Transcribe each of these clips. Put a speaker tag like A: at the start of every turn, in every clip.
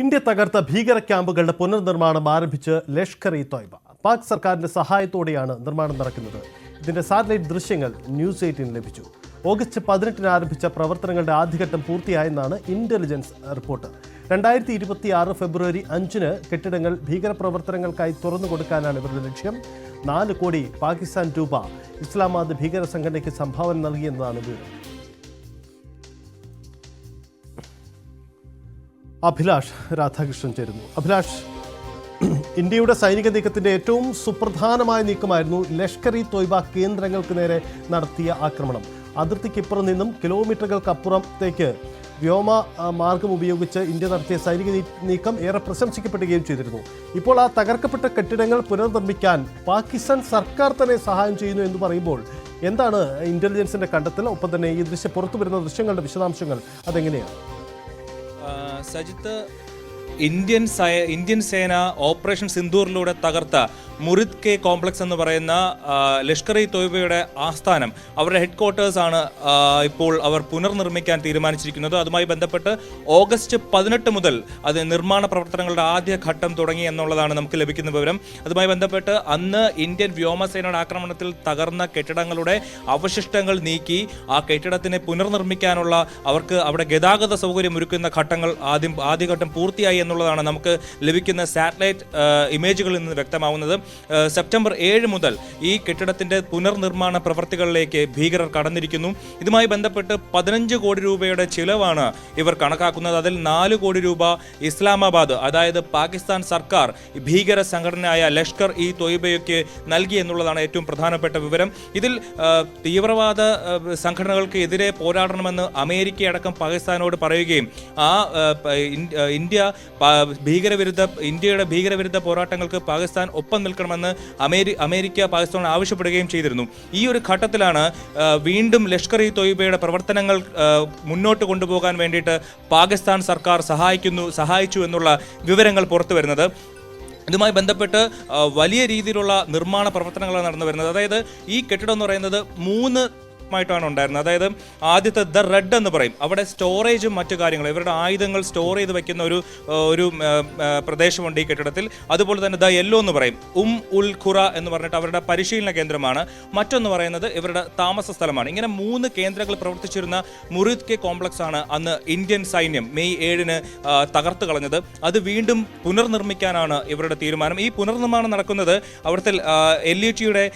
A: India തകർത്ത ഭീകര ക്യാമ്പുകളുടെ പുനർനിർമ്മാണം ആരംഭിച്ച് ലഷ്കർ-ഇ-തോയ്ബ. പാക് സർക്കാരിന്റെ സഹായത്തോടെയാണ് നിർമ്മാണം നടക്കുന്നത്. ഇതിന്റെ സാറ്റലൈറ്റ് ദൃശ്യങ്ങൾ ന്യൂസ് 18 ലഭിച്ചു. ഓഗസ്റ്റ് 18 ആരംഭിച്ച പ്രവർത്തനങ്ങളുടെ ആദ്യഘട്ടം പൂർത്തിയായെന്നാണ് ഇന്റലിജൻസ് റിപ്പോർട്ട്. 2026 ഫെബ്രുവരി 5 കെട്ടിടങ്ങൾ ഭീകരപ്രവർത്തനങ്ങൾക്കായി തുറന്നുകൊടുക്കാനാണ് ഇവരുടെ ലക്ഷ്യം. 4 കോടി പാകിസ്ഥാൻ രൂപ ഇസ്ലാമാബാദ് ഭീകര സംഘടനയ്ക്ക് സംഭാവന നൽകിയെന്നതാണ് വിവരം. അഭിലാഷ് രാധാകൃഷ്ണൻ ചേരുന്നു. അഭിലാഷ്, ഇന്ത്യയുടെ സൈനിക നീക്കത്തിന്റെ ഏറ്റവും സുപ്രധാനമായ നീക്കമായിരുന്നു ലഷ്കർ-ഇ-തോയ്ബ കേന്ദ്രങ്ങൾക്ക് നേരെ നടത്തിയ ആക്രമണം. അതിർത്തിക്കിപ്പുറം നിന്നും കിലോമീറ്ററുകൾക്കപ്പുറത്തേക്ക് വ്യോമ മാർഗം ഉപയോഗിച്ച് ഇന്ത്യ നടത്തിയ സൈനിക നീക്കം ഏറെ പ്രശംസിക്കപ്പെടുകയും ചെയ്തിരുന്നു. ഇപ്പോൾ ആ തകർക്കപ്പെട്ട കെട്ടിടങ്ങൾ പുനർനിർമ്മിക്കാൻ പാകിസ്ഥാൻ സർക്കാർ തന്നെ സഹായം ചെയ്യുന്നു എന്ന് പറയുമ്പോൾ എന്താണ് ഇന്റലിജൻസിന്റെ കണ്ടെത്തൽ? ഒപ്പം തന്നെ ഈ പുറത്തു വരുന്ന ദൃശ്യങ്ങളുടെ വിശദാംശങ്ങൾ അതെങ്ങനെയാണ്?
B: സജിത്ത്, ഇന്ത്യൻ സേന ഓപ്പറേഷൻ സിന്ദൂറിലൂടെ തകർത്ത മുറിദ് കെ കോംപ്ലക്സ് എന്ന് പറയുന്ന ലഷ്കർ-ഇ-തോയ്ബയുടെ ആസ്ഥാനം, അവരുടെ ഹെഡ് ക്വാർട്ടേഴ്സ് ആണ് ഇപ്പോൾ അവർ പുനർനിർമ്മിക്കാൻ തീരുമാനിച്ചിരിക്കുന്നത്. അതുമായി ബന്ധപ്പെട്ട് ഓഗസ്റ്റ് 18 മുതൽ അത് നിർമ്മാണ പ്രവർത്തനങ്ങളുടെ ആദ്യ ഘട്ടം തുടങ്ങി എന്നുള്ളതാണ് നമുക്ക് ലഭിക്കുന്ന വിവരം. അതുമായി ബന്ധപ്പെട്ട് അന്ന് ഇന്ത്യൻ വ്യോമസേനയുടെ ആക്രമണത്തിൽ തകർന്ന കെട്ടിടങ്ങളുടെ അവശിഷ്ടങ്ങൾ നീക്കി ആ കെട്ടിടത്തിനെ പുനർനിർമ്മിക്കാനുള്ള അവർക്ക് അവിടെ ഗതാഗത സൗകര്യം ഒരുക്കുന്ന ഘട്ടങ്ങൾ ആദ്യഘട്ടം പൂർത്തിയായി എന്നുള്ളതാണ് നമുക്ക് ലഭിക്കുന്ന സാറ്റലൈറ്റ് ഇമേജുകളിൽ നിന്ന് വ്യക്തമാവുന്നത്. സെപ്റ്റംബർ 7 മുതൽ ഈ കെട്ടിടത്തിന്റെ പുനർനിർമ്മാണ പ്രവൃത്തികളിലേക്ക് ഭീകരർ കടന്നിരിക്കുന്നു. ഇതുമായി ബന്ധപ്പെട്ട് 15 കോടി രൂപയുടെ ചിലവാണ് ഇവർ കണക്കാക്കുന്നത്. അതിൽ 4 കോടി രൂപ ഇസ്ലാമാബാദ്, അതായത് പാകിസ്ഥാൻ സർക്കാർ ഭീകര സംഘടനയായ ലഷ്കർ-ഇ-തോയ്ബയ്ക്ക് നൽകി എന്നുള്ളതാണ് ഏറ്റവും പ്രധാനപ്പെട്ട വിവരം. ഇതിൽ തീവ്രവാദ സംഘടനകൾക്ക് എതിരെ പോരാടണമെന്ന് അമേരിക്കയടക്കം പാകിസ്ഥാനോട് പറയുകയും ഇന്ത്യയുടെ ഭീകരവിരുദ്ധ പോരാട്ടങ്ങൾക്ക് പാകിസ്ഥാൻ ഒപ്പം നിൽക്കണമെന്ന് അമേരിക്ക പാകിസ്ഥാനോട് ആവശ്യപ്പെടുകയും ചെയ്തിരുന്നു. ഈ ഒരു ഘട്ടത്തിലാണ് വീണ്ടും ലഷ്കർ-ഇ-തോയ്ബയുടെ പ്രവർത്തനങ്ങൾ മുന്നോട്ട് കൊണ്ടുപോകാൻ വേണ്ടിയിട്ട് പാകിസ്ഥാൻ സർക്കാർ സഹായിച്ചു എന്നുള്ള വിവരങ്ങൾ പുറത്തു വരുന്നത്. ഇതുമായി ബന്ധപ്പെട്ട് വലിയ രീതിയിലുള്ള നിർമ്മാണ പ്രവർത്തനങ്ങളാണ് നടന്നു വരുന്നത്. അതായത് ഈ കെട്ടിടം എന്ന് പറയുന്നത് 3 ായിട്ടാണ് ഉണ്ടായിരുന്നത്. അതായത് ആദ്യത്തെ ദ റെഡ് എന്ന് പറയും, അവിടെ സ്റ്റോറേജും മറ്റു കാര്യങ്ങളും ഇവരുടെ ആയുധങ്ങൾ സ്റ്റോർ ചെയ്ത് വെക്കുന്ന ഒരു പ്രദേശമുണ്ട് ഈ കെട്ടിടത്തിൽ. അതുപോലെ തന്നെ ദ യെല്ലോ എന്ന് പറയും, ഉൽ ഖുറ എന്ന് പറഞ്ഞിട്ട് അവരുടെ പരിശീലന കേന്ദ്രമാണ്. മറ്റൊന്ന് പറയുന്നത് ഇവരുടെ താമസ സ്ഥലമാണ്. ഇങ്ങനെ 3 കേന്ദ്രങ്ങൾ പ്രവർത്തിച്ചിരുന്ന മുറിദ് കെ കോംപ്ലക്സ് ആണ് അന്ന് ഇന്ത്യൻ സൈന്യം മെയ് 7 തകർത്ത് കളഞ്ഞത്. അത് വീണ്ടും പുനർനിർമ്മിക്കാനാണ് ഇവരുടെ തീരുമാനം. ഈ പുനർനിർമ്മാണം നടക്കുന്നത് അവിടുത്തെ LUTയുടെ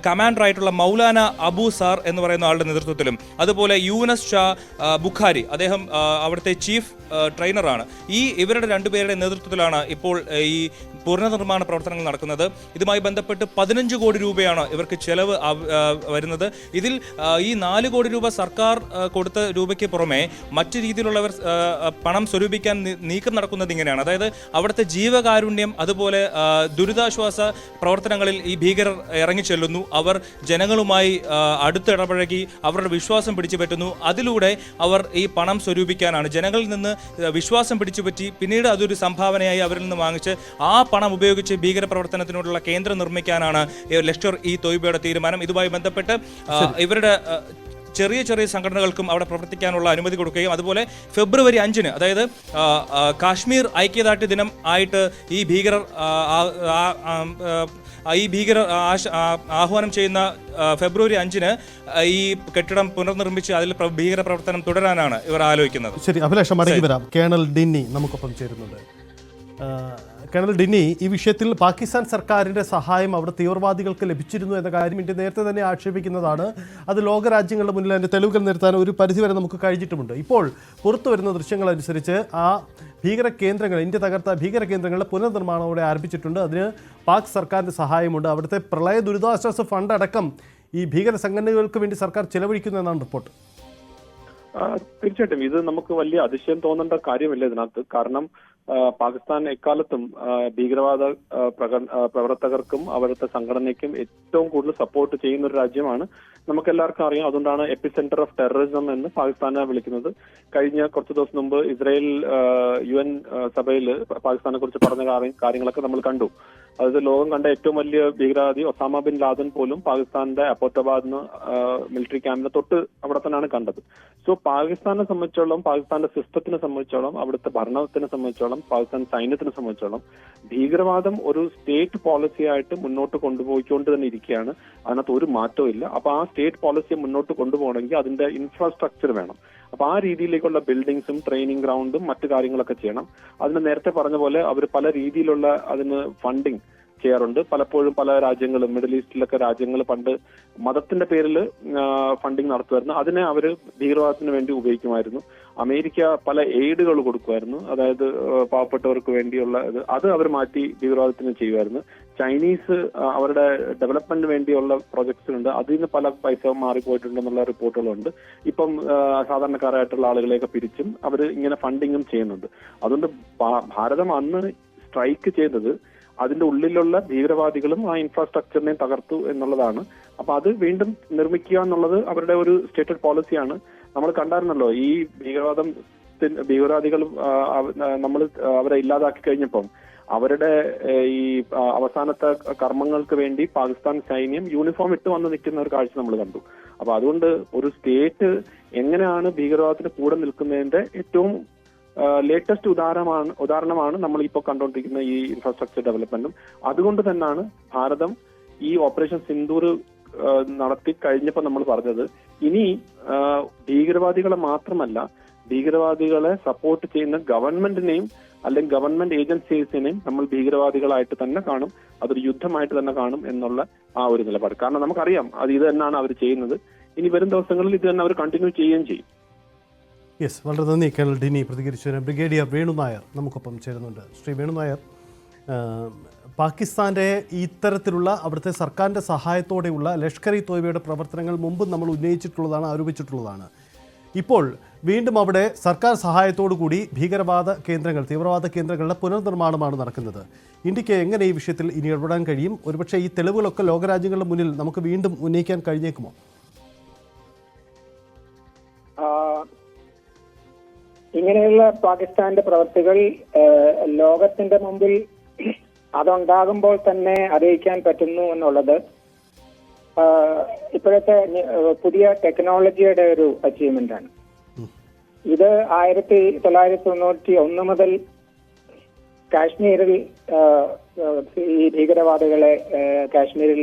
B: കമാൻഡറായിട്ടുള്ള മൗലാന അബു സാർ എന്ന് പറയുന്ന ആളുടെ നേതൃത്വത്തിലും, അതുപോലെ യൂനസ് ഷാ ബുഖാരി, അദ്ദേഹം അവിടുത്തെ ചീഫ് ട്രെയിനറാണ്. ഇവരുടെ 2 പേരുടെ നേതൃത്വത്തിലാണ് ഇപ്പോൾ ഈ പുനർനിർമ്മാണ പ്രവർത്തനങ്ങൾ നടക്കുന്നത്. ഇതുമായി ബന്ധപ്പെട്ട് 15 കോടി രൂപയാണ് ഇവർക്ക് ചെലവ് വരുന്നത്. ഇതിൽ ഈ 4 കോടി രൂപ സർക്കാർ കൊടുത്ത രൂപയ്ക്ക് പുറമെ മറ്റു രീതിയിലുള്ളവർ പണം സ്വരൂപിക്കാൻ നീക്കം നടക്കുന്നത് ഇങ്ങനെയാണ്. അതായത് അവിടുത്തെ ജീവകാരുണ്യം, അതുപോലെ ദുരിതാശ്വാസ പ്രവർത്തനങ്ങളിൽ ഈ ഭീകരർ ഇറങ്ങിച്ചെല്ലുന്നു. അവർ ജനങ്ങളുമായി അടുത്തിടപഴകി അവരുടെ വിശ്വാസം പിടിച്ചു പറ്റുന്നു. അതിലൂടെ അവർ ഈ പണം സ്വരൂപിക്കാനാണ്, ജനങ്ങളിൽ നിന്ന് വിശ്വാസം പിടിച്ചുപറ്റി പിന്നീട് അതൊരു സംഭാവനയായി അവരിൽ നിന്ന് വാങ്ങിച്ച് ആ പണം ഉപയോഗിച്ച് ഭീകരപ്രവർത്തനത്തിനോടുള്ള കേന്ദ്രം നിർമ്മിക്കാനാണ് ലഷ്കർ-ഇ-തോയ്ബയുടെ തീരുമാനം. ഇതുമായി ബന്ധപ്പെട്ട് ഇവരുടെ ചെറിയ സംഘടനകൾക്കും അവിടെ പ്രവർത്തിക്കാനുള്ള അനുമതി കൊടുക്കുകയും, അതുപോലെ ഫെബ്രുവരി 5 അതായത് കാശ്മീർ ഐക്യദാർഢ്യ ദിനം ആയിട്ട് ഈ ഭീകരർ ആഹ്വാനം ചെയ്യുന്ന ഫെബ്രുവരി 5 ഈ കെട്ടിടം പുനർനിർമ്മിച്ച് അതിൽ ഭീകര പ്രവർത്തനം തുടരാനാണ് ഇവർ ആലോചിക്കുന്നത്.
A: ശരി അഭിലാഷം, മടങ്ങി വരാം. കേണൽ ഡിന്നി നമുക്കൊപ്പം ചേരുന്നുണ്ട്. കേണൽ ഡിന്നി, ഈ വിഷയത്തിൽ പാകിസ്ഥാൻ സർക്കാരിൻ്റെ സഹായം അവിടെ തീവ്രവാദികൾക്ക് ലഭിച്ചിരുന്നു എന്ന കാര്യം ഇന്ത്യ നേരത്തെ തന്നെ ആക്ഷേപിക്കുന്നതാണ്. അത് ലോകരാജ്യങ്ങളുടെ മുന്നിൽ അതിൻ്റെ തെളിവുകൾ നിർത്താൻ ഒരു പരിധിവരെ നമുക്ക് കഴിഞ്ഞിട്ടുമുണ്ട്. ഇപ്പോൾ പുറത്തു വരുന്ന ദൃശ്യങ്ങളനുസരിച്ച് ആ ഇന്ത്യ തകർത്ത ഭീകര കേന്ദ്രങ്ങളുടെ പുനർനിർമ്മാണത്തോടെ ആരംഭിച്ചിട്ടുണ്ട്. അതിന് പാക് സർക്കാരിൻ്റെ സഹായമുണ്ട്. അവിടുത്തെ പ്രളയ ദുരിതാശ്വാസ ഫണ്ട് അടക്കം ഈ ഭീകര സംഘടനകൾക്ക് വേണ്ടി സർക്കാർ ചെലവഴിക്കുന്നു എന്നാണ് റിപ്പോർട്ട്.
C: തീർച്ചയായിട്ടും ഇത് നമുക്ക് വലിയ അതിശയം തോന്നേണ്ട കാര്യമില്ല ഇതിനകത്ത്. കാരണം പാകിസ്ഥാൻ എക്കാലത്തും ഭീകരവാദ പ്രവർത്തകർക്കും അവരുടെ സംഘടനയ്ക്കും ഏറ്റവും കൂടുതൽ സപ്പോർട്ട് ചെയ്യുന്ന ഒരു രാജ്യമാണ്. നമുക്കെല്ലാവർക്കും അറിയാം. അതുകൊണ്ടാണ് എപ്പിസെന്റർ ഓഫ് ടെററിസം എന്ന് പാകിസ്ഥാനെ വിളിക്കുന്നത്. കഴിഞ്ഞ കുറച്ച് ദിവസം മുമ്പ് ഇസ്രായേൽ UN സഭയിൽ പാകിസ്ഥാനെ കുറിച്ച് പറഞ്ഞ കാര്യങ്ങളൊക്കെ നമ്മൾ കണ്ടു. അതായത് ലോകം കണ്ട ഏറ്റവും വലിയ ഭീകരവാദി ഒസാമ ബിൻ ലാദൻ പോലും പാകിസ്ഥാന്റെ അബോട്ടാബാദ് മിലിറ്ററി ക്യാമ്പിനെ തൊട്ട് അവിടെ തന്നെയാണ് കണ്ടത്. സോ പാകിസ്ഥാനെ സംബന്ധിച്ചോളം, പാകിസ്ഥാന്റെ സിസ്റ്റത്തിനെ സംബന്ധിച്ചോളം, അവിടുത്തെ ഭരണത്തിനെ സംബന്ധിച്ചോളം സംബന്ധിച്ചോളം, പാകിസ്ഥാൻ സൈന്യത്തിനെ സംബന്ധിച്ചോളം ഭീകരവാദം ഒരു സ്റ്റേറ്റ് പോളിസി ആയിട്ട് മുന്നോട്ട് കൊണ്ടുപോയിക്കൊണ്ട് തന്നെ ഇരിക്കുകയാണ്. അതിനകത്ത് ഒരു മാറ്റവും ഇല്ല. അപ്പൊ ആ സ്റ്റേറ്റ് പോളിസിയെ മുന്നോട്ട് കൊണ്ടുപോകണമെങ്കിൽ അതിന്റെ ഇൻഫ്രാസ്ട്രക്ചർ വേണം. അപ്പൊ ആ രീതിയിലേക്കുള്ള ബിൽഡിങ്സും ട്രെയിനിങ് ഗ്രൗണ്ടും മറ്റു കാര്യങ്ങളൊക്കെ ചെയ്യണം. അതിന് നേരത്തെ പറഞ്ഞ പോലെ അവർ പല രീതിയിലുള്ള അതിന് ഫണ്ടിങ് ചെയ്യാറുണ്ട്. പലപ്പോഴും പല രാജ്യങ്ങളും, മിഡിൽ ഈസ്റ്റിലൊക്കെ രാജ്യങ്ങൾ പണ്ട് മതത്തിന്റെ പേരിൽ ഫണ്ടിങ് നടത്തുമായിരുന്നു. അതിനെ അവർ ഭീകരവാദത്തിന് വേണ്ടി ഉപയോഗിക്കുമായിരുന്നു. അമേരിക്ക പല എയ്ഡുകൾ കൊടുക്കുമായിരുന്നു, അതായത് പാവപ്പെട്ടവർക്ക് വേണ്ടിയുള്ള അത് അവർ മാറ്റി ഭീകരവാദത്തിന് ചെയ്യുമായിരുന്നു. ചൈനീസ് അവരുടെ ഡെവലപ്മെന്റിന് വേണ്ടിയുള്ള പ്രോജക്ട്സിലുണ്ട്, അതിൽ നിന്ന് പല പൈസ മാറിപ്പോയിട്ടുണ്ടെന്നുള്ള റിപ്പോർട്ടുകളുണ്ട്. ഇപ്പം സാധാരണക്കാരായിട്ടുള്ള ആളുകളെയൊക്കെ പിരിച്ചും അവർ ഇങ്ങനെ ഫണ്ടിങ്ങും ചെയ്യുന്നുണ്ട്. അതുകൊണ്ട് ഭാരതം അന്ന് സ്ട്രൈക്ക് ചെയ്തത് അതിന്റെ ഉള്ളിലുള്ള ഭീകരവാദികളും ആ ഇൻഫ്രാസ്ട്രക്ചറിനെ തകർത്തു എന്നുള്ളതാണ്. അപ്പൊ അത് വീണ്ടും നിർമ്മിക്കുക എന്നുള്ളത് അവരുടെ ഒരു സ്റ്റേറ്റഡ് പോളിസിയാണ്. നമ്മൾ കണ്ടായിരുന്നല്ലോ, ഈ ഭീകരവാദികൾ നമ്മൾ അവരെ ഇല്ലാതാക്കി കഴിഞ്ഞപ്പം അവരുടെ ഈ അവസാനത്തെ കർമ്മങ്ങൾക്ക് വേണ്ടി പാകിസ്ഥാൻ സൈന്യം യൂണിഫോം ഇട്ട് വന്ന് നിൽക്കുന്ന ഒരു കാഴ്ച നമ്മൾ കണ്ടു. അപ്പൊ അതുകൊണ്ട് ഒരു സ്റ്റേറ്റ് എങ്ങനെയാണ് ഭീകരവാദത്തിന് കൂടെ നിൽക്കുന്നതിന്റെ ഏറ്റവും ലേറ്റസ്റ്റ് ഉദാഹരണമാണ് നമ്മൾ ഇപ്പോൾ കണ്ടുകൊണ്ടിരിക്കുന്ന ഈ ഇൻഫ്രാസ്ട്രക്ചർ ഡെവലപ്മെന്റും. അതുകൊണ്ട് തന്നെയാണ് ഭാരതം ഈ ഓപ്പറേഷൻ സിന്ദൂർ നടത്തി കഴിഞ്ഞപ്പോൾ നമ്മൾ പറഞ്ഞത്, ഇനി ഭീകരവാദികളെ മാത്രമല്ല, ഭീകരവാദികളെ സപ്പോർട്ട് ചെയ്യുന്ന ഗവൺമെന്റിനെയും അല്ലെങ്കിൽ ഗവൺമെന്റ് ഏജൻസീസിനെയും നമ്മൾ ഭീകരവാദികളായിട്ട് തന്നെ കാണും, അതൊരു യുദ്ധമായിട്ട് തന്നെ കാണും എന്നുള്ള ആ ഒരു നിലപാട്. കാരണം നമുക്കറിയാം ഇത് തന്നെയാണ് അവർ ചെയ്യുന്നത്. ഇനി വരും ദിവസങ്ങളിൽ ഇത് തന്നെ അവർ കണ്ടിന്യൂ ചെയ്യുകയും ചെയ്യും.
A: യെസ്, വളരെ നന്ദി കേണൽ ഡിനി പ്രതികരിച്ചതിന്. ബ്രിഗേഡിയർ വേണു നായർ നമുക്കൊപ്പം ചേരുന്നുണ്ട്. ശ്രീ വേണു നായർ, പാകിസ്ഥാൻ്റെ ഇത്തരത്തിലുള്ള അവിടുത്തെ സർക്കാരിൻ്റെ സഹായത്തോടെയുള്ള ലഷ്കർ ഇ തോയ്ബയുടെ പ്രവർത്തനങ്ങൾ മുമ്പ് നമ്മൾ ഉന്നയിച്ചിട്ടുള്ളതാണ്, ആരോപിച്ചിട്ടുള്ളതാണ്. ഇപ്പോൾ വീണ്ടും അവിടെ സർക്കാർ സഹായത്തോടു കൂടി ഭീകരവാദ കേന്ദ്രങ്ങൾ, തീവ്രവാദ കേന്ദ്രങ്ങളുടെ പുനർനിർമ്മാണമാണ് നടക്കുന്നത്. ഇന്ത്യക്ക് എങ്ങനെ ഈ വിഷയത്തിൽ ഇനി ഇടപെടാൻ കഴിയും? ഒരുപക്ഷെ ഈ തെളിവുകളൊക്കെ ലോകരാജ്യങ്ങളുടെ മുന്നിൽ നമുക്ക് വീണ്ടും ഉന്നയിക്കാൻ കഴിഞ്ഞേക്കുമോ?
D: ഇങ്ങനെയുള്ള പാകിസ്ഥാന്റെ പ്രവർത്തികൾ ലോകത്തിന്റെ മുമ്പിൽ അതുണ്ടാകുമ്പോൾ തന്നെ അറിയിക്കാൻ പറ്റുന്നു എന്നുള്ളത് ഇപ്പോഴത്തെ പുതിയ ടെക്നോളജിയുടെ ഒരു അച്ചീവ്മെന്റ് ആണ്. ഇത് 1991 മുതൽ കാശ്മീരിൽ ഈ ഭീകരവാദികളെ കാശ്മീരിൽ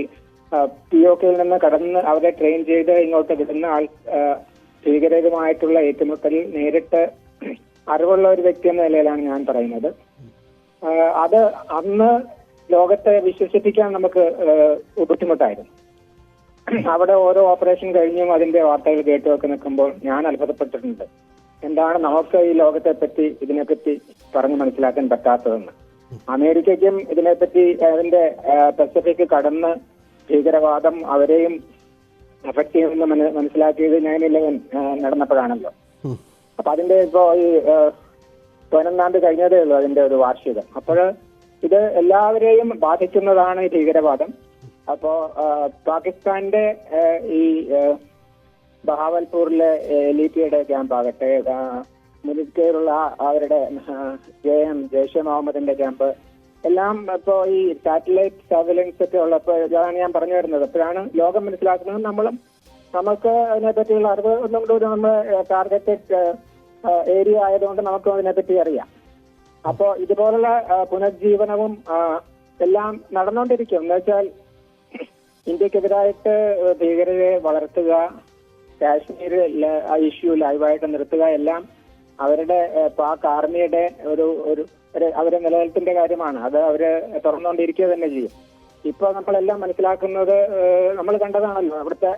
D: POKയിൽ നിന്ന് കടന്ന് അവരെ ട്രെയിൻ ചെയ്ത് ഇങ്ങോട്ട് വിടുന്ന ഭീകരരുമായിട്ടുള്ള ഏറ്റുമുട്ടലിൽ നേരിട്ട് അറിവുള്ള ഒരു വ്യക്തി എന്ന നിലയിലാണ് ഞാൻ പറയുന്നത്. അത് അന്ന് ലോകത്തെ വിശ്വസിപ്പിക്കാൻ നമുക്ക് ബുദ്ധിമുട്ടായിരുന്നു. അവിടെ ഓരോ ഓപ്പറേഷൻ കഴിഞ്ഞും അതിന്റെ വാർത്തകൾ കേട്ടുവെക്കെ നിൽക്കുമ്പോൾ ഞാൻ അത്ഭുതപ്പെട്ടിട്ടുണ്ട്. എന്താണ് നമുക്ക് ഈ ലോകത്തെ പറ്റി ഇതിനെപ്പറ്റി പറഞ്ഞു മനസ്സിലാക്കാൻ പറ്റാത്തതെന്ന്. അമേരിക്കയ്ക്കും ഇതിനെപ്പറ്റി അതിന്റെ പസഫിക് കടന്ന് ഭീകരവാദം അവരെയും അഫക്ട് ചെയ്യുമെന്ന് മനസ്സിലാക്കിയത് 9/11 നടന്നപ്പോഴാണല്ലോ. അപ്പൊ അതിന്റെ ഇപ്പോ ഈ 11 കഴിഞ്ഞതേ ഉള്ളൂ അതിന്റെ ഒരു വാർഷികം. അപ്പോൾ ഇത് എല്ലാവരെയും ബാധിക്കുന്നതാണ് ഈ ഭീകരവാദം. അപ്പോ പാകിസ്ഥാന്റെ ഈ ബഹാവൽപൂരിലെ എലിറ്റിയുടെ ക്യാമ്പ് ആകട്ടെ, മുനിക്കയിലുള്ള അവരുടെ ജെയ്ഷെ മുഹമ്മദിന്റെ ക്യാമ്പ് എല്ലാം ഇപ്പോ ഈ സാറ്റലൈറ്റ് സർവൈലൻസ് ഒക്കെ ഉള്ളപ്പോൾ ഇതാണ് ഞാൻ പറഞ്ഞു വരുന്നത്. അപ്പോഴാണ് ലോകം മനസ്സിലാക്കുന്നത് നമുക്ക് അതിനെപ്പറ്റിയുള്ള അറിവ് ഒന്നും കൂടി നമ്മൾ ടാർഗറ്റഡ് ഏരിയ ആയതുകൊണ്ട് നമുക്ക് അതിനെപ്പറ്റി അറിയാം. അപ്പോ ഇതുപോലുള്ള പുനർജീവനവും എല്ലാം നടന്നുകൊണ്ടിരിക്കും. എന്ന് വെച്ചാൽ ഇന്ത്യക്കെതിരായിട്ട് ഭീകരരെ വളർത്തുക, കാശ്മീർ ഇഷ്യൂ ലൈവായിട്ട് നിർത്തുക, എല്ലാം അവരുടെ പാക് ആർമിയുടെ ഒരു അവരെ നിലനിൽപ്പിന്റെ കാര്യമാണ്. അത് അവര് തുറന്നുകൊണ്ടിരിക്കുക തന്നെ ചെയ്യും. ഇപ്പൊ നമ്മളെല്ലാം മനസ്സിലാക്കുന്നത് നമ്മൾ കണ്ടതാണല്ലോ, അവിടുത്തെ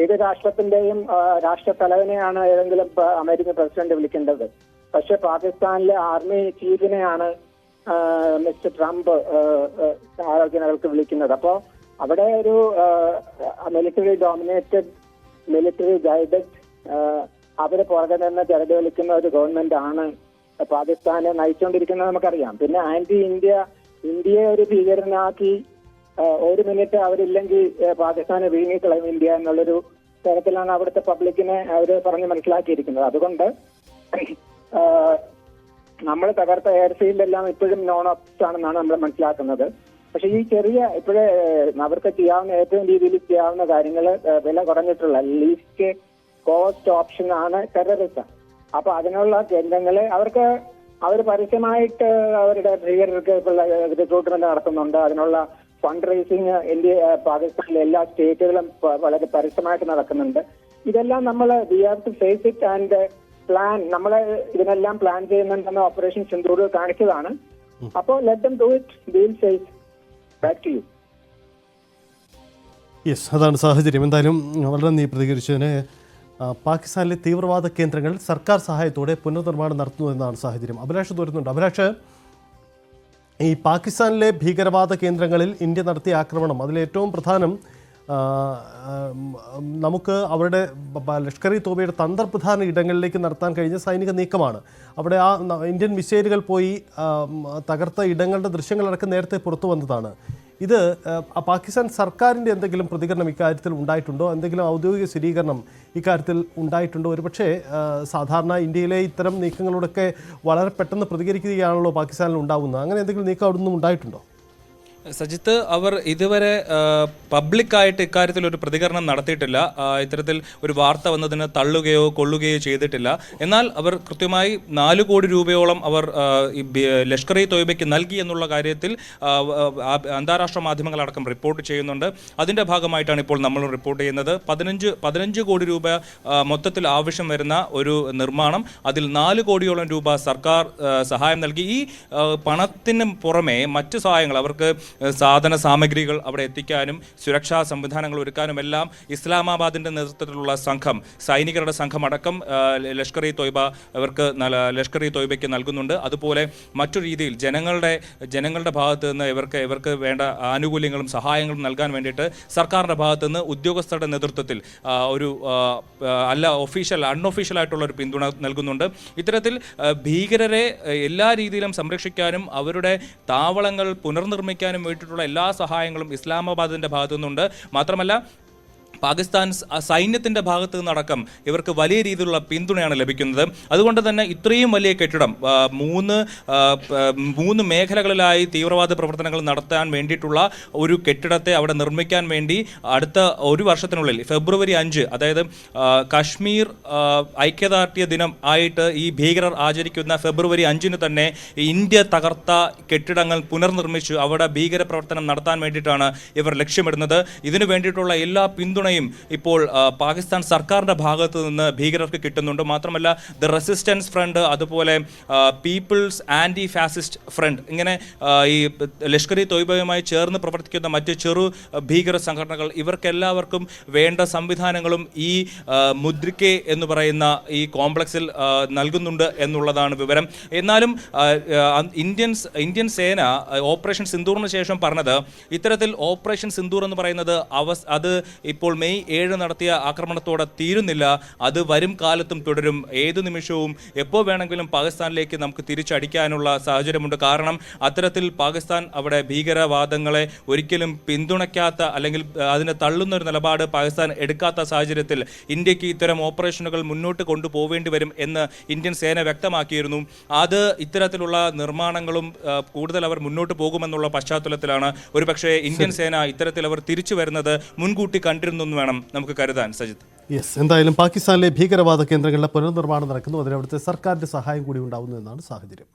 D: ഏത് രാഷ്ട്രത്തിന്റെയും രാഷ്ട്രത്തലവനെയാണ് ഏതെങ്കിലും അമേരിക്കൻ പ്രസിഡന്റ് വിളിക്കേണ്ടത്. പക്ഷെ പാകിസ്ഥാനിലെ ആർമി ചീഫിനെയാണ് മിസ്റ്റർ ട്രംപ് ആലോചനകൾക്ക് വിളിക്കുന്നത്. അപ്പോ അവിടെ ഒരു മിലിറ്ററി ഡോമിനേറ്റഡ്, മിലിറ്ററി ഗൈഡഡ്, അവര് പുറകെ നിന്ന് ചെറുതളിക്കുന്ന ഒരു ഗവൺമെന്റ് ആണ് പാകിസ്ഥാനെ നയിച്ചുകൊണ്ടിരിക്കുന്നത് നമുക്കറിയാം. പിന്നെ ഇന്ത്യയെ ഒരു ഭീകരനാക്കി ഒരു മിനിറ്റ് അവരില്ലെങ്കിൽ പാകിസ്ഥാനെ വീങ്ങിക്കളയും ഇന്ത്യ എന്നുള്ളൊരു തരത്തിലാണ് അവിടുത്തെ പബ്ലിക്കിനെ അവര് പറഞ്ഞ് മനസ്സിലാക്കിയിരിക്കുന്നത്. അതുകൊണ്ട് നമ്മൾ തകർത്ത എയർഫീൽഡെല്ലാം ഇപ്പോഴും നോൺ ഓപ്സ് ആണെന്നാണ് നമ്മൾ മനസ്സിലാക്കുന്നത്. പക്ഷെ ഈ ഇപ്പോഴേ അവർക്ക് ചെയ്യാവുന്ന ഏറ്റവും രീതിയിൽ ചെയ്യാവുന്ന കാര്യങ്ങൾ വില കുറഞ്ഞിട്ടുള്ള ലീസ്റ്റ് കോസ്റ്റ് ഓപ്ഷൻ ആണ് ടെററിസം. അപ്പൊ അതിനുള്ള കേന്ദ്രങ്ങളെ അവർക്ക് അവർ പരസ്യമായിട്ട് അവരുടെ ഭീകരർക്ക് റിക്രൂട്ട്മെന്റ് നടത്തുന്നുണ്ട്. അതിനുള്ള ഫണ്ട് റേസിംഗ് പാകിസ്ഥാനിലെ എല്ലാ സ്റ്റേറ്റുകളും വളരെ പരസ്യമായിട്ട് നടക്കുന്നുണ്ട്. ഇതെല്ലാം നമ്മൾ we have to face it and plan. നമ്മൾ ഇതിനെല്ലാം പ്ലാൻ ചെയ്യുന്നുണ്ടെന്ന് ഓപ്പറേഷൻ സിന്ദൂർ കാണിച്ചതാണ്. അപ്പോൾ let them do it, will face. Back to you.
A: Yes, അതാണ് സാഹചര്യം. എന്തായാലും വളരെ നന്ദി പ്രതികരിച്ചതിന്. പാകിസ്ഥാനിലെ തീവ്രവാദ കേന്ദ്രങ്ങൾ സർക്കാർ സഹായത്തോടെ പുനർനിർമ്മാണം നടത്തുന്നു എന്നാണ് സാഹചര്യം. അഭിലാഷ് തോരുന്നുണ്ട്. അഭിലാഷ്, ഈ പാകിസ്ഥാനിലെ ഭീകരവാദ കേന്ദ്രങ്ങളിൽ ഇന്ത്യ നടത്തിയ ആക്രമണം, അതിലേറ്റവും പ്രധാനം നമുക്ക് അവരുടെ ലഷ്കർ ഇ തോബയുടെ തന്ത്രപ്രധാന ഇടങ്ങളിലേക്ക് നടത്താൻ കഴിഞ്ഞ സൈനിക നീക്കമാണ്. അവിടെ ആ ഇന്ത്യൻ മിസൈലുകൾ പോയി തകർത്ത ഇടങ്ങളുടെ ദൃശ്യങ്ങളടക്കം നേരത്തെ പുറത്തു വന്നതാണ്. ഇത് പാകിസ്ഥാൻ സർക്കാരിൻ്റെ എന്തെങ്കിലും പ്രതികരണം ഇക്കാര്യത്തിൽ ഉണ്ടായിട്ടുണ്ടോ? എന്തെങ്കിലും ഔദ്യോഗിക സ്ഥിരീകരണം ഇക്കാര്യത്തിൽ ഉണ്ടായിട്ടുണ്ടോ? ഒരുപക്ഷെ സാധാരണ ഇന്ത്യയിലെ ഇത്തരം നീക്കങ്ങളോടൊക്കെ വളരെ പെട്ടെന്ന് പ്രതികരിക്കുകയാണല്ലോ പാകിസ്ഥാനിൽ ഉണ്ടാകുന്നത്. അങ്ങനെ എന്തെങ്കിലും നീക്കം അവിടെ നിന്നും ഉണ്ടായിട്ടുണ്ടോ?
B: സജിത്ത്, അവർ ഇതുവരെ പബ്ലിക്കായിട്ട് ഇക്കാര്യത്തിൽ ഒരു പ്രതികരണം നടത്തിയിട്ടില്ല. ഇത്തരത്തിൽ ഒരു വാർത്ത വന്നതിന് തള്ളുകയോ കൊള്ളുകയോ ചെയ്തിട്ടില്ല. എന്നാൽ അവർ കൃത്യമായി 4 കോടി രൂപയോളം അവർ ലഷ്കർ ഇ തോയ്ബയ്ക്ക് നൽകി എന്നുള്ള കാര്യത്തിൽ അന്താരാഷ്ട്ര മാധ്യമങ്ങളടക്കം റിപ്പോർട്ട് ചെയ്യുന്നുണ്ട്. അതിൻ്റെ ഭാഗമായിട്ടാണ് ഇപ്പോൾ നമ്മൾ റിപ്പോർട്ട് ചെയ്യുന്നത്. 15 കോടി രൂപ മൊത്തത്തിൽ ആവശ്യം വരുന്ന ഒരു നിർമ്മാണം, അതിൽ 4 കോടിയോളം രൂപ സർക്കാർ സഹായം നൽകി. ഈ പണത്തിന് പുറമെ മറ്റ് സഹായങ്ങൾ, അവർക്ക് സാധന സാമഗ്രികൾ അവിടെ എത്തിക്കാനും സുരക്ഷാ സംവിധാനങ്ങൾ ഒരുക്കാനും എല്ലാം ഇസ്ലാമാബാദിന്റെ നേതൃത്വത്തിലുള്ള സംഘം, സൈനികരുടെ സംഘം അടക്കം ലഷ്കർ ഇ തോയ്ബ അവർക്ക് ലഷ്കർ ഇ തോയ്ബയ്ക്ക് നൽകുന്നുണ്ട്. അതുപോലെ മറ്റു രീതിയിൽ ജനങ്ങളുടെ ഭാഗത്ത് നിന്ന് ഇവർക്ക് വേണ്ട ആനുകൂല്യങ്ങളും സഹായങ്ങളും നൽകാൻ വേണ്ടിയിട്ട് സർക്കാരിൻ്റെ ഭാഗത്തു നിന്ന് ഉദ്യോഗസ്ഥരുടെ നേതൃത്വത്തിൽ ഒരു അൺഒഫീഷ്യൽ ആയിട്ടുള്ള ഒരു പിന്തുണ നൽകുന്നുണ്ട്. ഇത്തരത്തിൽ ഭീകരരെ എല്ലാ രീതിയിലും സംരക്ഷിക്കാനും അവരുടെ താവളങ്ങൾ പുനർനിർമ്മിക്കാനും വേണ്ടിയിട്ടുള്ള എല്ലാ സഹായങ്ങളും ഇസ്ലാമാബാദിന്റെ ഭാഗത്തു നിന്നുണ്ട്. മാത്രമല്ല പാകിസ്ഥാൻ സൈന്യത്തിൻ്റെ ഭാഗത്തു നിന്നടക്കം ഇവർക്ക് വലിയ രീതിയിലുള്ള പിന്തുണയാണ് ലഭിക്കുന്നത്. അതുകൊണ്ട് തന്നെ ഇത്രയും വലിയ കെട്ടിടം 3 മേഖലകളിലായി തീവ്രവാദ പ്രവർത്തനങ്ങൾ നടത്താൻ വേണ്ടിയിട്ടുള്ള ഒരു കെട്ടിടത്തെ അവിടെ നിർമ്മിക്കാൻ വേണ്ടി അടുത്ത ഒരു വർഷത്തിനുള്ളിൽ ഫെബ്രുവരി 5, അതായത് കശ്മീർ ഐക്യദാർഢ്യ ദിനം ആയിട്ട് ഈ ഭീകരർ ആചരിക്കുന്ന ഫെബ്രുവരി 5 തന്നെ ഇന്ത്യ തകർത്ത കെട്ടിടങ്ങൾ പുനർനിർമ്മിച്ചു അവിടെ ഭീകരപ്രവർത്തനം നടത്താൻ വേണ്ടിയിട്ടാണ് ഇവർ ലക്ഷ്യമിടുന്നത്. ഇതിനു വേണ്ടിയിട്ടുള്ള എല്ലാ പിന്തുണയും ഇപ്പോൾ പാകിസ്ഥാൻ സർക്കാരിന്റെ ഭാഗത്ത് നിന്ന് ഭീകരർക്ക് കിട്ടുന്നുണ്ട്. മാത്രമല്ല ദ റെസിസ്റ്റൻസ് ഫ്രണ്ട്, അതുപോലെ പീപ്പിൾസ് ആന്റി ഫാസിസ്റ്റ് ഫ്രണ്ട്, ഇങ്ങനെ ഈ ലഷ്കർ ഇ തോയ്ബയുമായി ചേർന്ന് പ്രവർത്തിക്കുന്ന മറ്റ് ചെറു ഭീകര സംഘടനകൾ, ഇവർക്കെല്ലാവർക്കും വേണ്ട സംവിധാനങ്ങളും ഈ മുദ്രിക്കെ എന്ന് പറയുന്ന ഈ കോംപ്ലക്സിൽ നൽകുന്നുണ്ട് എന്നുള്ളതാണ് വിവരം. എന്നാലും ഇന്ത്യൻ സേന ഓപ്പറേഷൻ സിന്ദൂറിന് ശേഷം പറഞ്ഞത്, ഇത്തരത്തിൽ ഓപ്പറേഷൻ സിന്ദൂർ എന്ന് പറയുന്നത് അത് ഇപ്പോൾ മെയ് 7 നടത്തിയ ആക്രമണത്തോടെ തീരുന്നില്ല. അത് വരും കാലത്തും തുടരും. ഏതു നിമിഷവും എപ്പോൾ വേണമെങ്കിലും പാകിസ്ഥാനിലേക്ക് നമുക്ക് തിരിച്ചടിക്കാനുള്ള സാഹചര്യമുണ്ട്. കാരണം അത്തരത്തിൽ പാകിസ്ഥാൻ അവിടെ ഭീകരവാദങ്ങളെ ഒരിക്കലും പിന്തുണയ്ക്കാത്ത അല്ലെങ്കിൽ അതിനെ തള്ളുന്ന ഒരു നിലപാട് പാകിസ്ഥാൻ എടുക്കാത്ത സാഹചര്യത്തിൽ ഇന്ത്യക്ക് ഇത്തരം ഓപ്പറേഷനുകൾ മുന്നോട്ട് കൊണ്ടുപോവേണ്ടി വരും എന്ന് ഇന്ത്യൻ സേന വ്യക്തമാക്കിയിരുന്നു. അത് ഇത്തരത്തിലുള്ള നിർമ്മാണങ്ങളും കൂടുതൽ അവർ മുന്നോട്ട് പോകുമെന്നുള്ള പശ്ചാത്തലത്തിലാണ് ഒരുപക്ഷെ ഇന്ത്യൻ സേന ഇത്തരത്തിൽ അവർ തിരിച്ചു വരുന്നത് മുൻകൂട്ടി കണ്ടിരുന്നു വേണം നമുക്ക് കരുതാൻ. സജിത്ത്,
A: യെസ്, എന്തായാലും പാകിസ്ഥാനിലെ ഭീകരവാദ കേന്ദ്രങ്ങളുടെ പുനർനിർമ്മാണം നടക്കുന്നു. അതിന് അവിടുത്തെ സർക്കാരിന്റെ സഹായം കൂടി ഉണ്ടാവുന്നു എന്നാണ് സാഹചര്യം.